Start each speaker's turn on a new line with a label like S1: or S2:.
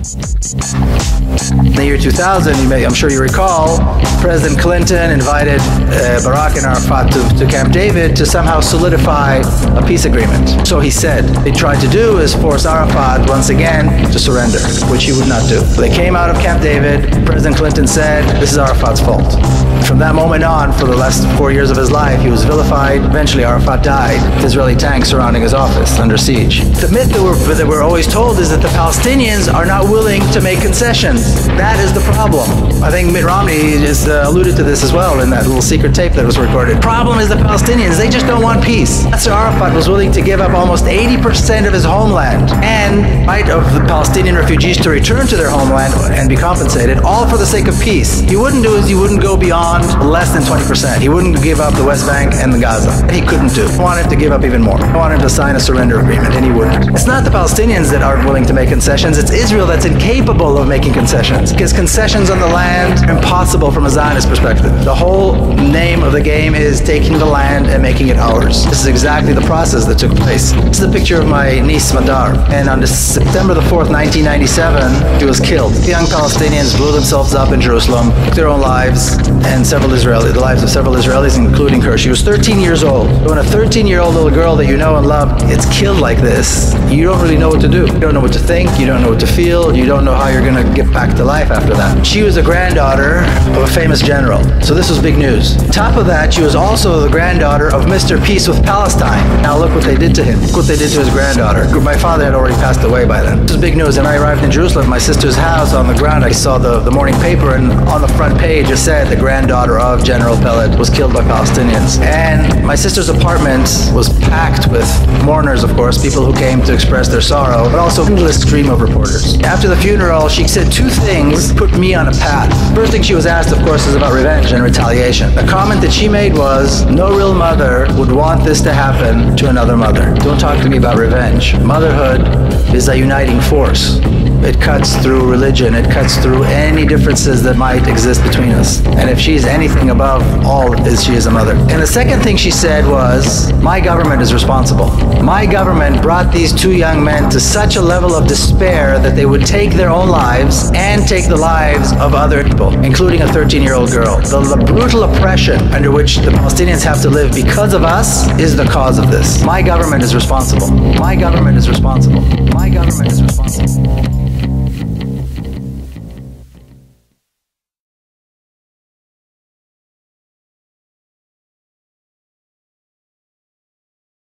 S1: In the year 2000, I'm sure you recall, President Clinton invited Barak and Arafat to Camp David to somehow solidify a peace agreement. So he said. They tried to do is force Arafat once again to surrender, which he would not do. They came out of Camp David. President Clinton said, this is Arafat's fault. From that moment on, for the last 4 years of his life, he was vilified. Eventually, Arafat died with Israeli tanks surrounding his office under siege. The myth that we're always told is that the Palestinians are not willing to make concessions. That is the problem. I think Mitt Romney just alluded to this as well in that little secret tape that was recorded. Problem is the Palestinians, they just don't want peace. Yasser Arafat was willing to give up almost 80% of his homeland and right of the Palestinian refugees to return to their homeland and be compensated, all for the sake of peace. He wouldn't do is he wouldn't go beyond less than 20%. He wouldn't give up the West Bank and the Gaza. He couldn't do. I want him to give up even more. I want him to sign a surrender agreement, and he wouldn't. It's not the Palestinians that aren't willing to make concessions. It's Israel that's incapable of making concessions. Because concessions on the land are impossible from a Zionist perspective. The whole name of the game is taking the land and making it ours. This is exactly the process that took place. This is a picture of my niece Madar, and on September the 4th, 1997, she was killed. The young Palestinians blew themselves up in Jerusalem, took their own lives, and the lives of several Israelis, including her. She was 13 years old. When a 13-year-old little girl that you know and love gets killed like this, you don't really know what to do. You don't know what to think, you don't know what to feel, you don't know how you're going to get back to life after that. She was the granddaughter of a famous general, so this was big news. On top of that, she was also the granddaughter of Mr. Peace with Palestine. Now look what they did to him. Look what they did to his granddaughter. My father had already passed away by then. This was big news, and I arrived in Jerusalem, my sister's house. On the ground, I saw the morning paper, and on the front page it said the granddaughter of General Peled was killed by Palestinians. And my sister's apartment was packed with mourners, of course, people who came to express their sorrow, but also an endless stream of reporters. After the funeral, she said two things put me on a path. First thing she was asked, of course, is about revenge and retaliation. The comment that she made was, no real mother would want this to happen to another mother. Don't talk to me about revenge. Motherhood is a uniting force. It cuts through religion, it cuts through any differences that might exist between us. And if she's anything above all, she is a mother. And the second thing she said was, my government is responsible. My government brought these two young men to such a level of despair that they would take their own lives and take the lives of other people, including a 13-year-old girl. The brutal oppression under which the Palestinians have to live because of us is the cause of this. My government is responsible. My government is responsible. My government is responsible.